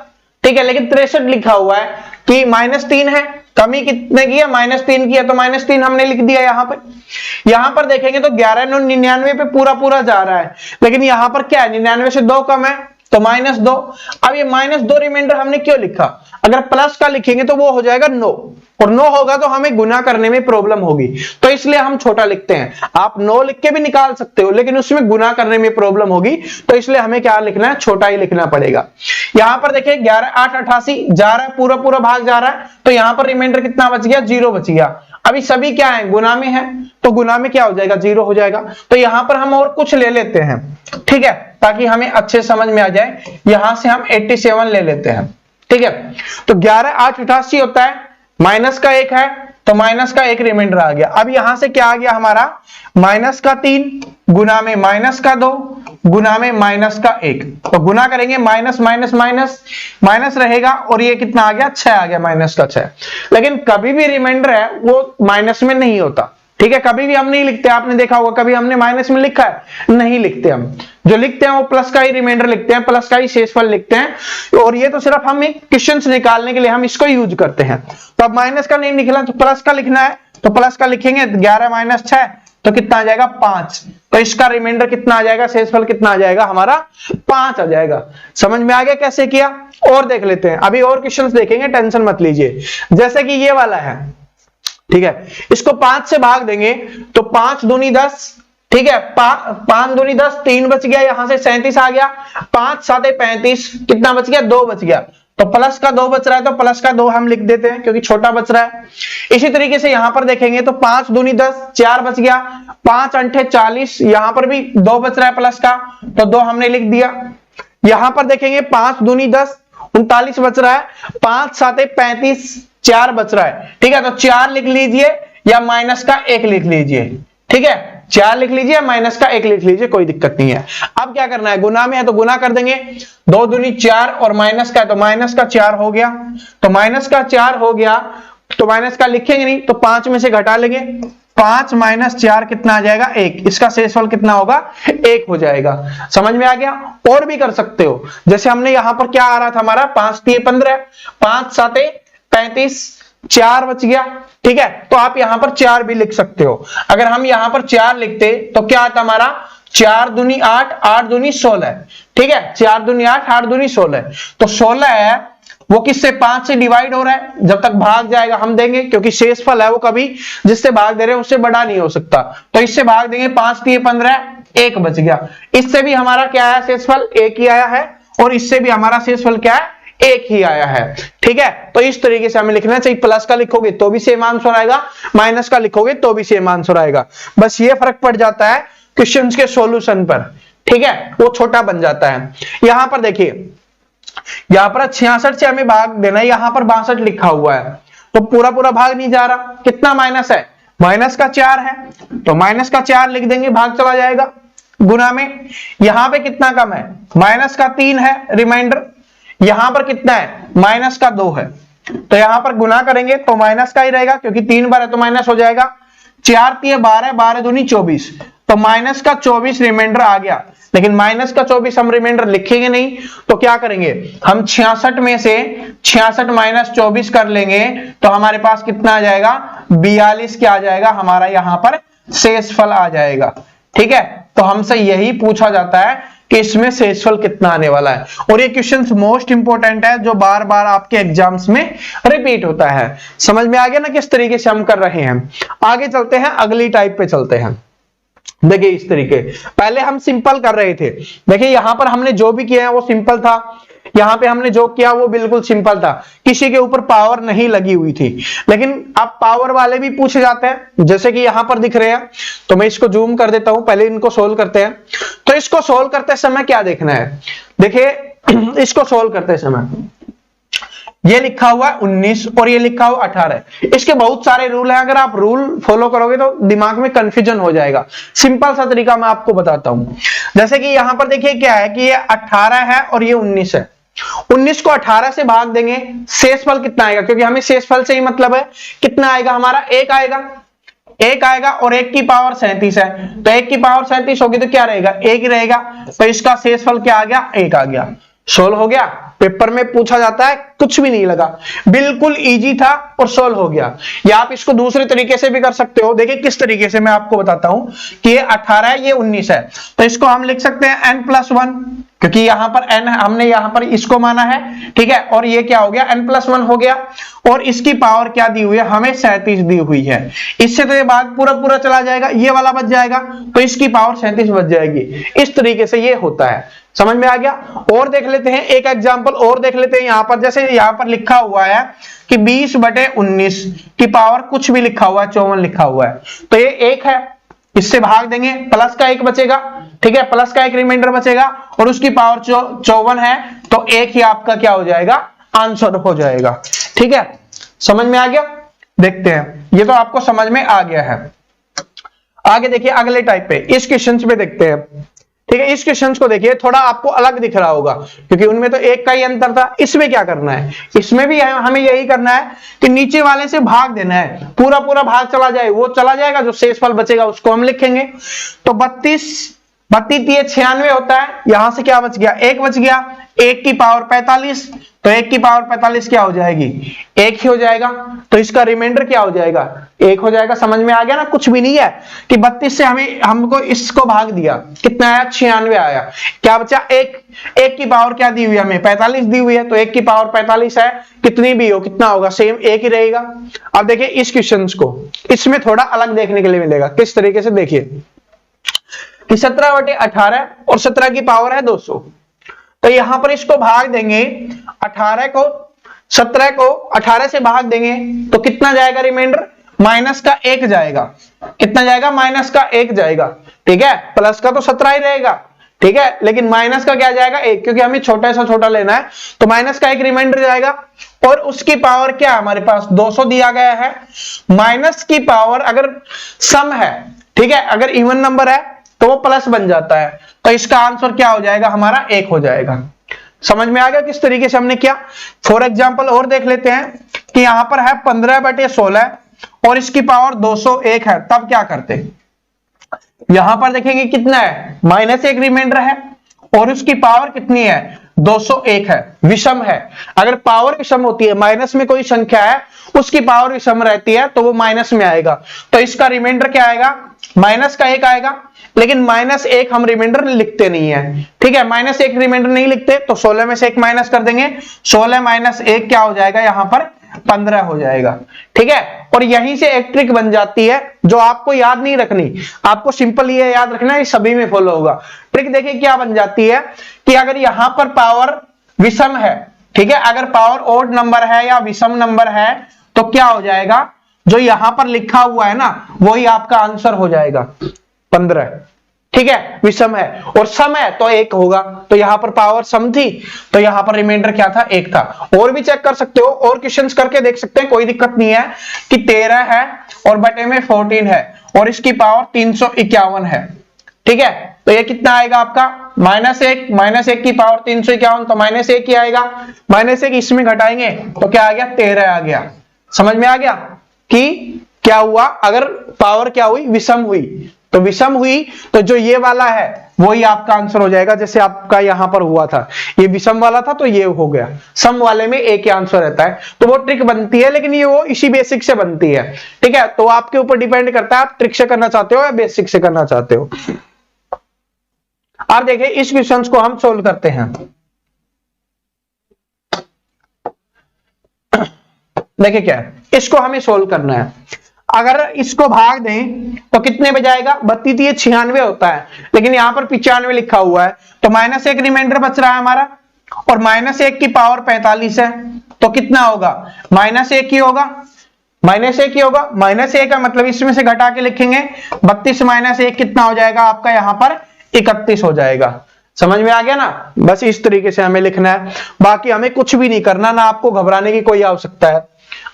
ठीक है, लेकिन 63 लिखा हुआ है कि -3 है, कमी कितने की है, -3 की है, तो -3 हमने लिख दिया। यहां पर देखेंगे तो 11 × 9 = 99 पे पूरा पूरा जा रहा है, लेकिन यहां पर क्या है, 99 से 2 कम है तो -2। अब ये -2 रिमाइंडर हमने क्यों लिखा, अगर प्लस का लिखेंगे तो वो हो जाएगा 9, और 9 होगा तो हमें गुना करने में प्रॉब्लम होगी, तो इसलिए हम छोटा लिखते हैं। आप 9 लिख के भी निकाल सकते हो, लेकिन उसमें गुना करने में प्रॉब्लम होगी, तो इसलिए हमें क्या लिखना है, छोटा ही लिखना पड़ेगा। यहां पर देखिए 11 × 8 = 88 जा रहा है, पूरा पूरा भाग जा रहा है, तो यहां पर रिमाइंडर कितना बच गया, 0 बच गया। अभी सभी क्या है, गुना में है, तो गुना में क्या हो जाएगा, 0 हो जाएगा। तो यहां पर हम और कुछ ले लेते हैं, ठीक है, ताकि हमें अच्छे समझ में आ जाए। यहां से हम 87 ले लेते हैं। ठीक है, तो 11 × 8 = 88 होता है, माइनस का 1 है तो माइनस का 1 रिमाइंडर आ गया। अब यहां से क्या आ गया हमारा, -3 गुना में -2 गुना में -1, तो गुना करेंगे माइनस माइनस माइनस माइनस रहेगा, और ये कितना आ गया, 6 आ गया, -6। लेकिन कभी भी रिमाइंडर है वो माइनस में नहीं होता। ठीक है, कभी भी हम नहीं लिखते, आपने देखा होगा कभी हमने माइनस में लिखा है, नहीं लिखते। हम जो लिखते हैं वो प्लस का ही रिमाइंडर लिखते हैं, प्लस का ही शेषफल लिखते हैं, और ये तो सिर्फ हम क्वेश्चंस निकालने के लिए हम इसको यूज करते हैं। तो अब माइनस का नहीं लिखना तो प्लस का लिखना है, तो प्लस का लिखेंगे, 11 - 6 तो कितना आ जाएगा, 5। तो इसका रिमाइंडर कितना आ जाएगा, शेषफल कितना आ जाएगा हमारा, 5 आ जाएगा। समझ में आ गया कैसे किया? और देख लेते हैं, अभी और क्वेश्चंस देखेंगे, टेंशन मत लीजिए। जैसे कि ये वाला है, ठीक है, इसको 5 से भाग देंगे तो 5 दूनी 10, ठीक है, 5 दूनी 10, 3 बच गया, यहां से 37 आ गया, 5 × 7 = 35, कितना बच गया, 2 बच गया। तो प्लस का 2 बच रहा है, तो प्लस का 2 हम लिख देते हैं क्योंकि छोटा बच रहा है। इसी तरीके से यहां पर देखेंगे तो 5 दूनी 10, 4 बच गया, 5 × 8 = 40, यहां पर भी 2 बच रहा है प्लस का, तो 2 हमने लिख दिया। यहां पर देखेंगे 5 दूनी 10, 39 बच रहा है, 5 × 7 = 35, 4 बच रहा है। ठीक है, तो 4 लिख लीजिए या माइनस का 1 लिख लीजिए। ठीक है, 4 लिख लीजिए, माइनस का 1 लिख लीजिए, कोई दिक्कत नहीं है। अब क्या करना है, गुना में है तो गुना कर देंगे, 2 दूनी 4 और माइनस का है तो माइनस का 4 हो गया, तो माइनस का 4 हो गया, तो माइनस का लिखेंगे नहीं, तो 5 में से घटा लेंगे, 5 - 4 कितना आ जाएगा, 1। इसका शेषफल कितना होगा, 1 हो जाएगा। समझ में आ गया? और भी कर सकते हो, जैसे हमने यहां पर क्या आ रहा था हमारा, 5 × 3 = 15, 5 × 7 = 35, 4 बच गया। ठीक है, तो आप यहां पर 4 भी लिख सकते हो। अगर हम यहां पर 4 लिखते तो क्या आता हमारा, 4 दूनी 8, 8 दूनी 16, ठीक है, 4 दूनी 8, 8 दूनी 16, तो 16 है वो किससे 5 से डिवाइड हो रहा है, जब तक भाग जाएगा हम देंगे, क्योंकि शेषफल है वो कभी जिससे भाग दे रहे हैं उससे बड़ा नहीं हो सकता, तो इससे भाग देंगे, 5 दिए 15, 1 बच गया। इससे भी हमारा क्या आया शेषफल, 1 ही आया है, और इससे भी हमारा शेषफल क्या है, 1 ही आया है, ठीक है। तो इस तरीके से हमें लिखना चाहिए, प्लस का लिखोगे तो भी सेम आंसर आएगा, माइनस का लिखोगे तो भी सेम आंसर आएगा, बस ये फर्क पड़ जाता है क्वेश्चंस के सॉल्यूशन पर, ठीक है, वो छोटा बन जाता है। यहां पर देखिए, यहां पर 66 से हमें भाग देना है, यहां पर 62 लिखा हुआ है, तो पूरा पूरा भाग नहीं जा रहा, कितना माइनस है, माइनस का 4 है, तो माइनस का 4 लिख देंगे, भाग चला जाएगा गुना में। यहां पे कितना कम है, माइनस का 3 है रिमाइंडर, यहां पर कितना है, माइनस का 2 है, तो यहां पर गुना करेंगे तो माइनस का ही रहेगा, क्योंकि 3 बार है तो माइनस हो जाएगा, 4 तिये 12, 12 दूनी 24, तो माइनस का 24 रिमाइंडर आ गया, लेकिन माइनस का 24 हम रिमाइंडर लिखेंगे नहीं, तो क्या करेंगे हम 66 में से 66 माइनस 24 कर लेंगे, तो हमारे पास कितना आ जाएगा, 42 क्या आ जाएगा, हमारा यहां पर शेषफल आ जाएगा, ठीक है। तो हमसे यही पूछा जाता है कि इसमें शेषफल कितना आने वाला है, और ये क्वेश्चन मोस्ट इंपोर्टेंट है, जो बार बार आपके एग्जाम्स में रिपीट होता है। समझ में आ गया ना किस तरीके से हम कर रहे हैं। आगे चलते हैं, अगली टाइप पे चलते हैं। देखिए इस तरीके, पहले हम सिंपल कर रहे थे, देखिए यहां पर हमने जो भी किया है वो सिंपल था, यहां पे हमने जो किया वो बिल्कुल सिंपल था, किसी के ऊपर पावर नहीं लगी हुई थी। लेकिन अब पावर वाले भी पूछे जाते हैं, जैसे कि यहां पर दिख रहे हैं, तो मैं इसको जूम कर देता हूं, पहले इनको सोल्व करते हैं। तो इसको सोल्व करते समय क्या देखना है, देखिए इसको सोल्व करते समय ये लिखा हुआ है 19 और ये लिखा हुआ 18, इसके बहुत सारे रूल हैं, अगर आप रूल फॉलो करोगे तो दिमाग में कंफ्यूजन हो जाएगा। सिंपल सा तरीका मैं आपको बताता हूं, जैसे कि यहां पर देखिए क्या है कि ये 18 है और ये 19 है, 19 को 18 से भाग देंगे, शेषफल कितना आएगा, क्योंकि हमें शेषफल से ही मतलब है, कितना आएगा हमारा, 1 आएगा, 1 आएगा, और 1 की पावर 37 है, तो 1 की पावर 37 होगी तो क्या रहेगा, 1 ही रहेगा, तो इसका शेषफल क्या आ गया, 1 आ गया। सोल्व हो गया, पेपर में पूछा जाता है, कुछ भी नहीं लगा, बिल्कुल इजी था और सोल्व हो गया। या आप इसको दूसरे तरीके से भी कर सकते हो, देखिए किस तरीके से मैं आपको बताता हूं कि ये 18 है, ये 19 है, तो इसको हम लिख सकते हैं n+1, क्योंकि यहां पर n हमने यहां पर इसको माना है, ठीक है, और ये क्या हो गया, n+1 हो गया, और इसकी पावर क्या दी हुई है, हमें 37 दी हुई है, इससे तो ये भाग पूरा पूरा चला जाएगा, ये वाला बच जाएगा, तो इसकी पावर 37 बच जाएगी। इस तरीके से ये होता है, समझ में आ गया। और देख लेते हैं, एक एग्जांपल और देख लेते हैं, यहां पर जैसे यहां पर लिखा हुआ है कि 20/19 की पावर कुछ भी लिखा हुआ है, 54 लिखा हुआ है, तो ये 1 है, इससे भाग देंगे, प्लस का 1 बचेगा, ठीक है, प्लस का 1 रिमाइंडर बचेगा, और उसकी पावर 54 है, तो 1 ही आपका क्या हो जाएगा, आंसर हो जाएगा, ठीक है। समझ में आ गया, देखते हैं, ये तो आपको समझ में आ गया है। आगे देखिए अगले टाइप पे, इस क्वेश्चन पे देखते हैं, ठीक है। इस क्वेश्चन को देखिए, थोड़ा आपको अलग दिख रहा होगा, क्योंकि उनमें तो 1 का ही अंतर था। इसमें क्या करना है, इसमें भी हमें यही करना है कि नीचे वाले से भाग देना है, पूरा पूरा भाग चला जाए, वो चला जाएगा, जो शेषफल बचेगा उसको हम लिखेंगे। तो 32 तिये 96 होता है, यहां से क्या बच गया, 1 बच गया, 1 की पावर 45, तो 1 की पावर 45 क्या हो जाएगी, 1 ही हो जाएगा, तो इसका रिमाइंडर क्या हो जाएगा, 1 हो जाएगा। समझ में आ गया ना, कुछ भी नहीं है कि 32 से हमको इसको भाग दिया, कितना आया, 96 आया, क्या बचा, 1 की पावर क्या दी हुई है हमें, 45 दी हुई है, तो 1 की पावर 45 है, कितनी भी हो कितना होगा, सेम 1 ही रहेगा। अब देखिए इस क्वेश्चन को, इसमें थोड़ा अलग देखने के लिए मिलेगा, किस तरीके से, देखिए कि 17/18 और 17 की पावर है 200, तो यहां पर इसको भाग देंगे, 17 को 18 से भाग देंगे, तो कितना जाएगा रिमाइंडर, माइनस का 1 जाएगा, कितना जाएगा, माइनस का 1 जाएगा, ठीक है, प्लस का तो 17 ही रहेगा, ठीक है, लेकिन माइनस का क्या जाएगा, 1, क्योंकि हमें छोटा सा छोटा लेना है, तो माइनस का 1 रिमाइंडर जाएगा, और उसकी पावर क्या हमारे पास 200 दिया गया है। माइनस की पावर अगर सम है, ठीक है, अगर इवन नंबर है तो वो प्लस बन जाता है, तो इसका आंसर क्या हो जाएगा, हमारा 1 हो जाएगा। समझ में आ गया किस तरीके से हमने किया। फॉर एग्जांपल और देख लेते हैं कि यहां पर है 15/16 और इसकी पावर 201 है, तब क्या करते, यहां पर देखेंगे कितना है, -1 रिमाइंडर है, और उसकी पावर कितनी है, 201 है, विषम है। अगर पावर विषम होती है, माइनस में कोई संख्या है उसकी पावर विषम रहती है तो वो माइनस में आएगा, तो इसका रिमाइंडर क्या आएगा, -1 आएगा। लेकिन -1 हम रिमाइंडर लिखते नहीं है, ठीक है, -1 रिमाइंडर नहीं लिखते तो 16 में से 1 माइनस कर देंगे, 16 - 1 क्या हो जाएगा, यहां पर 15 हो जाएगा, ठीक है। और यहीं से एक ट्रिक बन जाती है जो आपको याद नहीं रखनी, आपको सिंपल ये याद रखना है, सभी में फॉलो होगा। ट्रिक देखिए क्या बन जाती है कि अगर यहां पर पावर विषम है, ठीक है, अगर पावर ओड नंबर है या विषम नंबर है तो क्या हो जाएगा, जो यहां पर लिखा हुआ है ना वही आपका आंसर हो जाएगा 15, ठीक है, विषम है। और सम है तो 1 होगा, तो यहां पर पावर सम थी तो यहां पर रिमाइंडर क्या था, 1 था। और भी चेक कर सकते हो, और क्वेश्चंस करके देख सकते हैं, कोई दिक्कत नहीं है कि 13 है और बटे में 14 है और इसकी पावर 351 है, ठीक है। तो ये कितना आएगा आपका, -1 की पावर 351, तो -1 ही आएगा। -1 इसमें घटाएंगे तो क्या आ गया, 13 आ गया। समझ में आ गया कि क्या हुआ, अगर पावर क्या हुई, विषम हुई, तो विषम हुई तो जो ये वाला है वही आपका आंसर हो जाएगा। जैसे आपका यहां पर हुआ था, ये विषम वाला था तो ये हो गया, सम वाले में एक ही आंसर रहता है। तो वो ट्रिक बनती है, लेकिन ये वो इसी बेसिक से बनती है, ठीक है। तो आपके ऊपर डिपेंड करता है आप ट्रिक से करना चाहते हो या बेसिक से करना चाहते हो। अब देखिए इस क्वेश्चन को हम सोल्व करते हैं। देखिए क्या है, इसको हमें सोल्व करना है। अगर इसको भाग दें तो कितने में जाएगा, 32 96 होता है, लेकिन यहां पर 95 लिखा हुआ है, तो -1 रिमाइंडर बच रहा है हमारा, और -1 की पावर 45 है, तो कितना होगा, -1 ही होगा, -1 ही होगा। -1 का मतलब इसमें से घटा के लिखेंगे, 32 - 1 कितना हो जाएगा आपका, यहां पर 31 हो जाएगा। समझ में आ गया ना, बस इस तरीके से हमें लिखना है, बाकी हमें कुछ भी नहीं करना, ना आपको घबराने की कोई आवश्यकता है।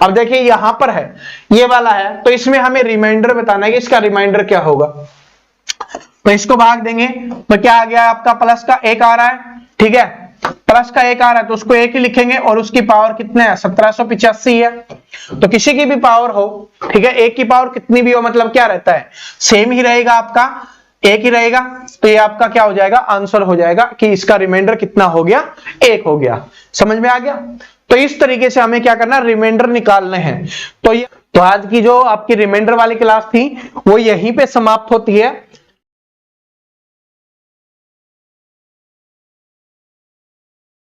अब देखिए यहां पर है, ये वाला है, तो इसमें हमें रिमाइंडर बताना है कि इसका रिमाइंडर क्या होगा। तो इसको भाग देंगे तो क्या आ गया आपका, प्लस का 1 आ रहा है, ठीक है, प्लस का 1 आ रहा है तो उसको 1 ही लिखेंगे, और उसकी पावर कितने है, 1785 है। तो किसी की भी पावर हो, ठीक है, 1 की पावर कितनी भी हो, मतलब क्या रहता है, सेम ही रहेगा, आपका 1 ही रहेगा। तो ये आपका क्या हो जाएगा, आंसर हो जाएगा कि इसका रिमाइंडर कितना हो गया, 1 हो गया। समझ में आ गया। तो इस तरीके से हमें क्या करना, रिमाइंडर निकालने हैं। तो आज की जो आपकी रिमाइंडर वाली क्लास थी वो यहीं पे समाप्त होती है।